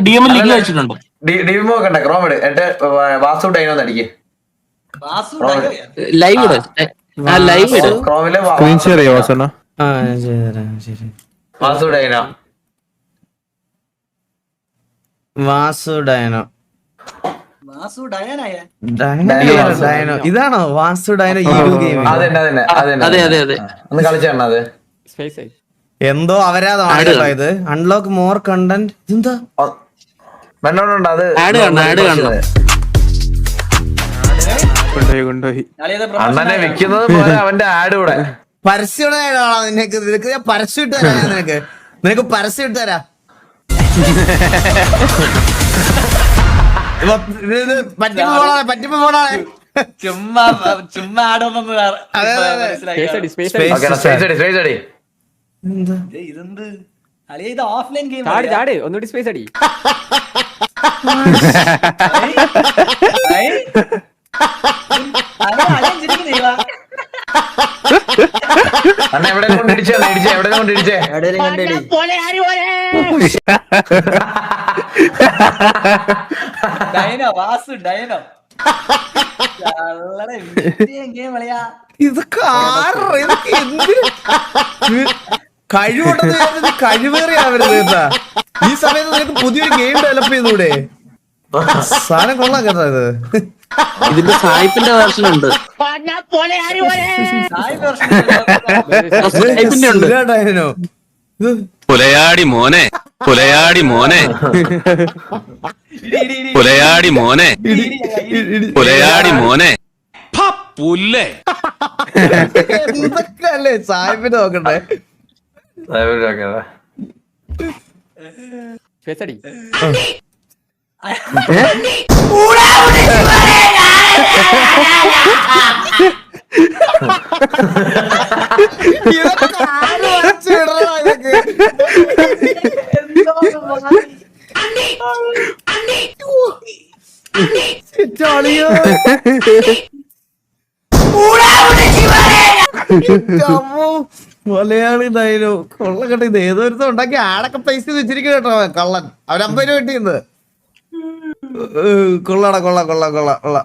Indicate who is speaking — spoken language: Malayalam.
Speaker 1: DM ലിങ്ക് അയച്ചിട്ടുണ്ട്.
Speaker 2: ഡിമോ കണ്ട ക്രോം ഇട് എന്റെ വാസു ഡൈനോന്ന് അടിക്ക്
Speaker 1: ലൈവ് ഇട്. ലൈവ് ഇട്.
Speaker 2: ക്രോമില്
Speaker 3: സ്ക്രീൻ ഷെയർ ചെയ്യാം വാസന.
Speaker 2: വാസു ഡൈനോ
Speaker 4: ഡയനോ ഇതാണോ വാസു ഡയനോ?
Speaker 2: അതെ ഒന്ന് കളിച്ചാണ് അത്
Speaker 4: എന്തോ അവരാതാണ് ഇത്. Unlock more content. ഇതെന്താ
Speaker 2: മെന്നോണ്ട് അത്
Speaker 3: കൊണ്ടുപോയി
Speaker 2: അണ്ണനെ വിൽക്കുന്നത് പോലെ അവന്റെ ആഡ് കൂടെ
Speaker 4: പരസ്യം നിനക്ക് ഞാൻ പരസ്യം ഇട്ട് തരാം. നിനക്ക് പരസ്യം ഇട്ട് തരാം. പറ്റിപ്പോ പോണാണ്
Speaker 5: ചുമ്മാ ആടൊന്നും ഇതെന്ത് അളിയ ഇത് ഓഫ്ലൈൻ ഗെയിം
Speaker 6: ഒന്നുകൂടി സ്പേസ് അടി.
Speaker 2: അണ്ണ എവിടെ കൊണ്ടിടിച്ചേ എവിടെ കൊണ്ടിടിച്ചേ
Speaker 5: ഡൈനോ വാസു ഡൈനോ ഗെയിം കളിയാ.
Speaker 4: ഇതൊക്കെ ഇതൊക്കെ എന്ത് കഴിവുണ്ടെന്ന് കഴിവേറിയാവരുത് കേട്ടാ. ഈ സമയത്ത് നിനക്ക് പുതിയൊരു ഗെയിം ഡെവലപ്പ് ചെയ്തൂടെ? സാധനം കൊള്ളാം കേട്ടാ ഇത്.
Speaker 1: ഇതിന്റെ സായിപ്പിന്റെ വേർഷൻ ഉണ്ട്.
Speaker 4: ഡയനോ
Speaker 7: പുലയാടി മോനെ പുലയാടി മോനെ പുലയാടി മോനെ പുലയാടി മോനെ പുല്ലേ
Speaker 4: ഇതൊക്കെ അല്ലേ സാഹിബിന് നോക്കട്ടെ.
Speaker 6: സ്പേസ് അടി.
Speaker 4: ഇതൊക്കെ ആര് വരച്ച് വിടണോ ഇതൊക്കെ? ചളിയോ. മലയാളി ഡയനോ കൊള്ള കേട്ടോ. ഇത് ഏതൊരുത്തം ഉണ്ടാക്കി ആടൊക്കെ പൈസ വെച്ചിരിക്കും കേട്ടോ കള്ളൻ. അവൻ 50 രൂപ കിട്ടിയത്. കൊള്ളാടാ കൊള്ള കൊള്ള കൊള്ള കൊള്ള.